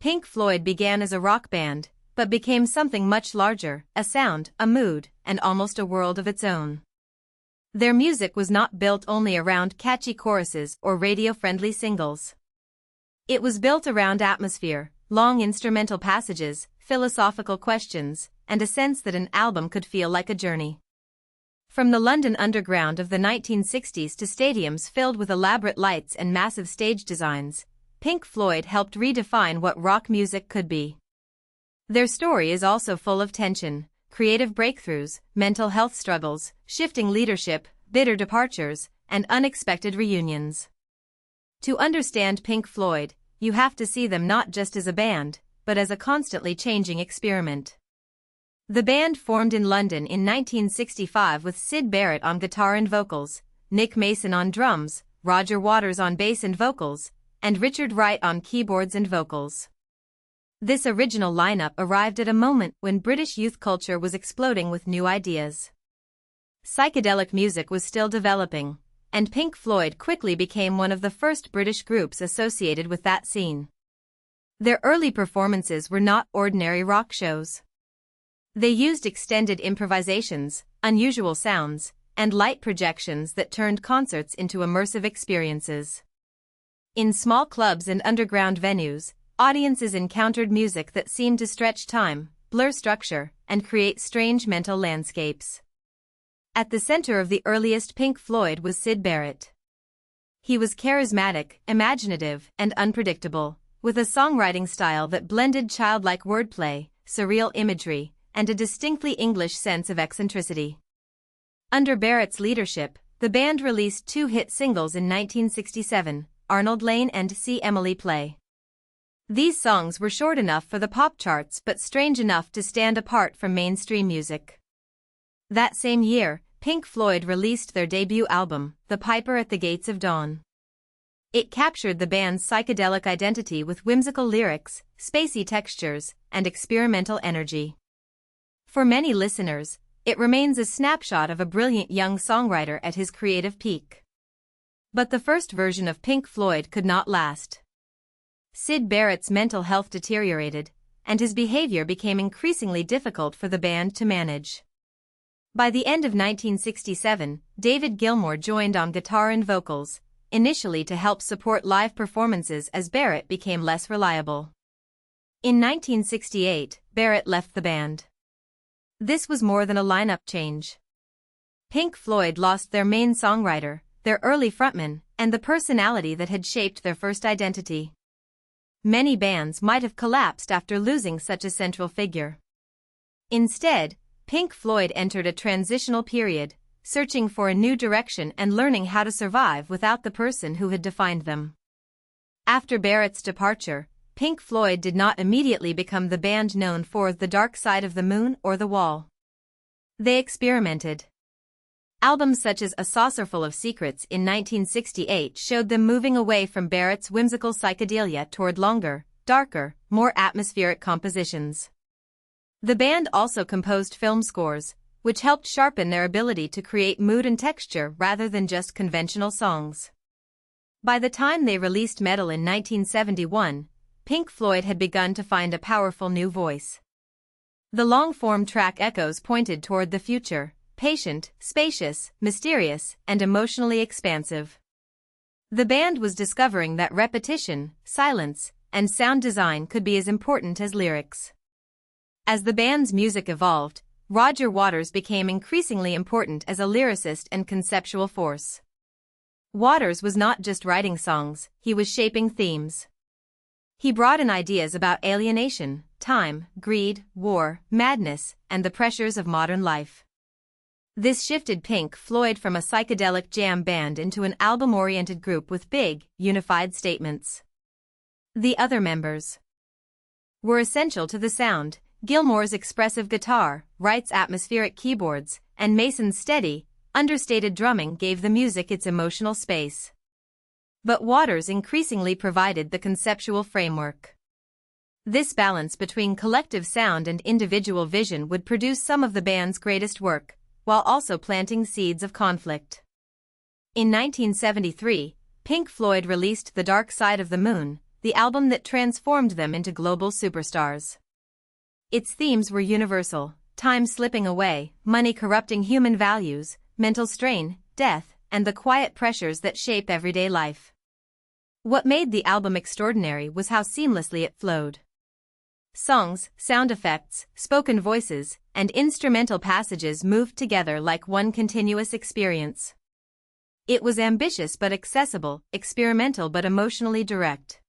Pink Floyd began as a rock band, but became something much larger, a sound, a mood, and almost a world of its own. Their music was not built only around catchy choruses or radio-friendly singles. It was built around atmosphere, long instrumental passages, philosophical questions, and a sense that an album could feel like a journey. From the London underground of the 1960s to stadiums filled with elaborate lights and massive stage designs, Pink Floyd helped redefine what rock music could be. Their story is also full of tension, creative breakthroughs, mental health struggles, shifting leadership, bitter departures, and unexpected reunions. To understand Pink Floyd, you have to see them not just as a band, but as a constantly changing experiment. The band formed in London in 1965 with Syd Barrett on guitar and vocals, Nick Mason on drums, Roger Waters on bass and vocals, and Richard Wright on keyboards and vocals. This original lineup arrived at a moment when British youth culture was exploding with new ideas. Psychedelic music was still developing, and Pink Floyd quickly became one of the first British groups associated with that scene. Their early performances were not ordinary rock shows. They used extended improvisations, unusual sounds, and light projections that turned concerts into immersive experiences. In small clubs and underground venues, audiences encountered music that seemed to stretch time, blur structure, and create strange mental landscapes. At the center of the earliest Pink Floyd was Syd Barrett. He was charismatic, imaginative, and unpredictable, with a songwriting style that blended childlike wordplay, surreal imagery, and a distinctly English sense of eccentricity. Under Barrett's leadership, the band released two hit singles in 1967, Arnold Layne and See Emily Play. These songs were short enough for the pop charts but strange enough to stand apart from mainstream music. That same year, Pink Floyd released their debut album, The Piper at the Gates of Dawn. It captured the band's psychedelic identity with whimsical lyrics, spacey textures, and experimental energy. For many listeners, it remains a snapshot of a brilliant young songwriter at his creative peak. But the first version of Pink Floyd could not last. Syd Barrett's mental health deteriorated, and his behavior became increasingly difficult for the band to manage. By the end of 1967, David Gilmour joined on guitar and vocals, initially to help support live performances as Barrett became less reliable. In 1968, Barrett left the band. This was more than a lineup change. Pink Floyd lost their main songwriter, their early frontman, and the personality that had shaped their first identity. Many bands might have collapsed after losing such a central figure. Instead, Pink Floyd entered a transitional period, searching for a new direction and learning how to survive without the person who had defined them. After Barrett's departure, Pink Floyd did not immediately become the band known for The Dark Side of the Moon or The Wall. They experimented. Albums such as A Saucerful of Secrets in 1968 showed them moving away from Barrett's whimsical psychedelia toward longer, darker, more atmospheric compositions. The band also composed film scores, which helped sharpen their ability to create mood and texture rather than just conventional songs. By the time they released Meddle in 1971, Pink Floyd had begun to find a powerful new voice. The long-form track Echoes pointed toward the future, patient, spacious, mysterious, and emotionally expansive. The band was discovering that repetition, silence, and sound design could be as important as lyrics. As the band's music evolved, Roger Waters became increasingly important as a lyricist and conceptual force. Waters was not just writing songs, he was shaping themes. He brought in ideas about alienation, time, greed, war, madness, and the pressures of modern life. This shifted Pink Floyd from a psychedelic jam band into an album-oriented group with big, unified statements. The other members were essential to the sound: Gilmour's expressive guitar, Wright's atmospheric keyboards, and Mason's steady, understated drumming gave the music its emotional space. But Waters increasingly provided the conceptual framework. This balance between collective sound and individual vision would produce some of the band's greatest work, while also planting seeds of conflict. In 1973, Pink Floyd released The Dark Side of the Moon, the album that transformed them into global superstars. Its themes were universal: time slipping away, money corrupting human values, mental strain, death, and the quiet pressures that shape everyday life. What made the album extraordinary was how seamlessly it flowed. Songs, sound effects, spoken voices, and instrumental passages moved together like one continuous experience. It was ambitious but accessible, experimental but emotionally direct.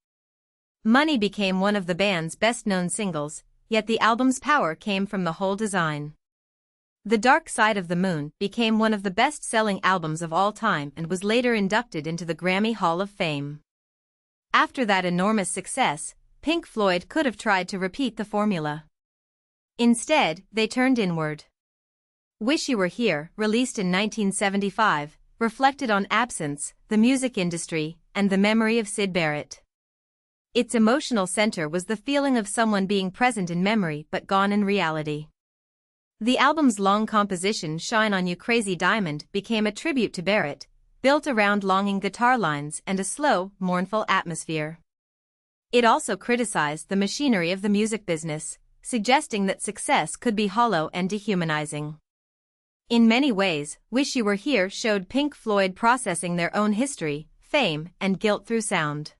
Money became one of the band's best-known singles, yet the album's power came from the whole design. The Dark Side of the Moon became one of the best-selling albums of all time and was later inducted into the Grammy Hall of Fame. After that enormous success, Pink Floyd could have tried to repeat the formula. Instead, they turned inward. Wish You Were Here, released in 1975, reflected on absence, the music industry, and the memory of Syd Barrett. Its emotional center was the feeling of someone being present in memory but gone in reality. The album's long composition Shine On You Crazy Diamond became a tribute to Barrett, built around longing guitar lines and a slow, mournful atmosphere. It also criticized the machinery of the music business, suggesting that success could be hollow and dehumanizing. In many ways, Wish You Were Here showed Pink Floyd processing their own history, fame, and guilt through sound.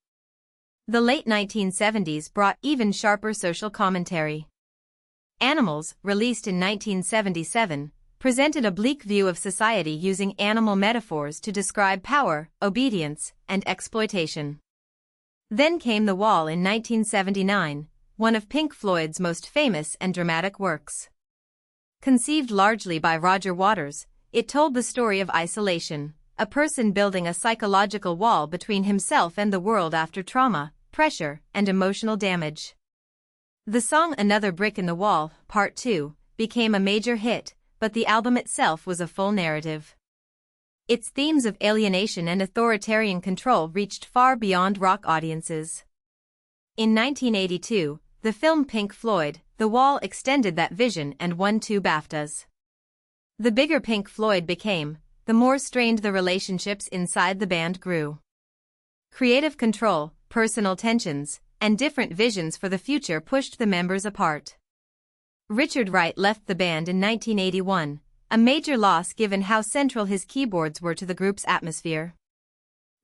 The late 1970s brought even sharper social commentary. Animals, released in 1977, presented a bleak view of society using animal metaphors to describe power, obedience, and exploitation. Then came The Wall in 1979, one of Pink Floyd's most famous and dramatic works. Conceived largely by Roger Waters, it told the story of isolation, a person building a psychological wall between himself and the world after trauma, pressure, and emotional damage. The song Another Brick in the Wall, Part 2, became a major hit, but the album itself was a full narrative. Its themes of alienation and authoritarian control reached far beyond rock audiences. In 1982, the film Pink Floyd, The Wall extended that vision and won 2 BAFTAs. The bigger Pink Floyd became, the more strained the relationships inside the band grew. Creative control, personal tensions, and different visions for the future pushed the members apart. Richard Wright left the band in 1981, a major loss given how central his keyboards were to the group's atmosphere.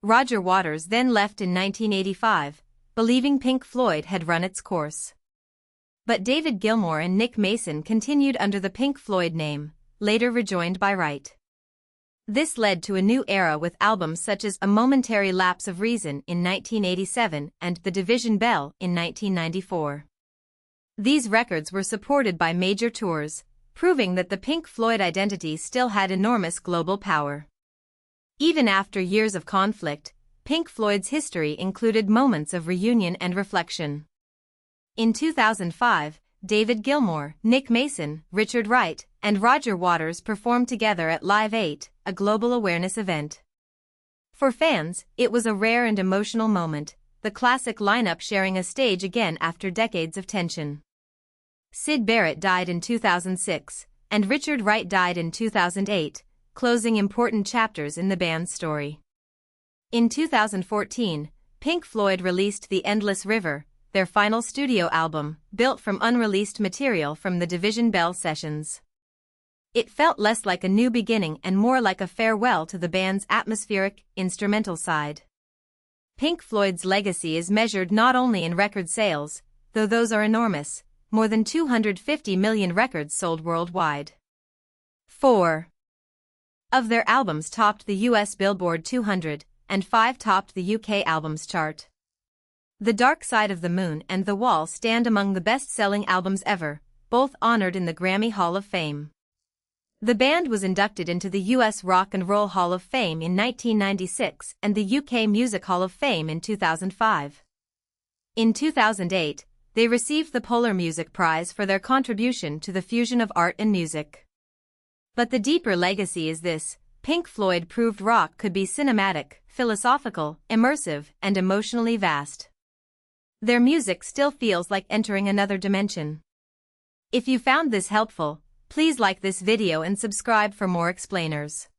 Roger Waters then left in 1985, believing Pink Floyd had run its course. But David Gilmour and Nick Mason continued under the Pink Floyd name, later rejoined by Wright. This led to a new era with albums such as A Momentary Lapse of Reason in 1987 and The Division Bell in 1994. These records were supported by major tours, proving that the Pink Floyd identity still had enormous global power. Even after years of conflict, Pink Floyd's history included moments of reunion and reflection. In 2005, David Gilmour, Nick Mason, Richard Wright, and Roger Waters performed together at Live 8, a global awareness event. For fans, it was a rare and emotional moment, the classic lineup sharing a stage again after decades of tension. Syd Barrett died in 2006, and Richard Wright died in 2008, closing important chapters in the band's story. In 2014, Pink Floyd released The Endless River, their final studio album, built from unreleased material from the Division Bell sessions. It felt less like a new beginning and more like a farewell to the band's atmospheric, instrumental side. Pink Floyd's legacy is measured not only in record sales, though those are enormous, more than 250 million records sold worldwide. 4 of their albums topped the US Billboard 200, and 5 topped the UK Albums Chart. The Dark Side of the Moon and The Wall stand among the best-selling albums ever, both honored in the Grammy Hall of Fame. The band was inducted into the US Rock and Roll Hall of Fame in 1996 and the UK Music Hall of Fame in 2005. In 2008, they received the Polar Music Prize for their contribution to the fusion of art and music. But the deeper legacy is this: Pink Floyd proved rock could be cinematic, philosophical, immersive, and emotionally vast. Their music still feels like entering another dimension. If you found this helpful, please like this video and subscribe for more explainers.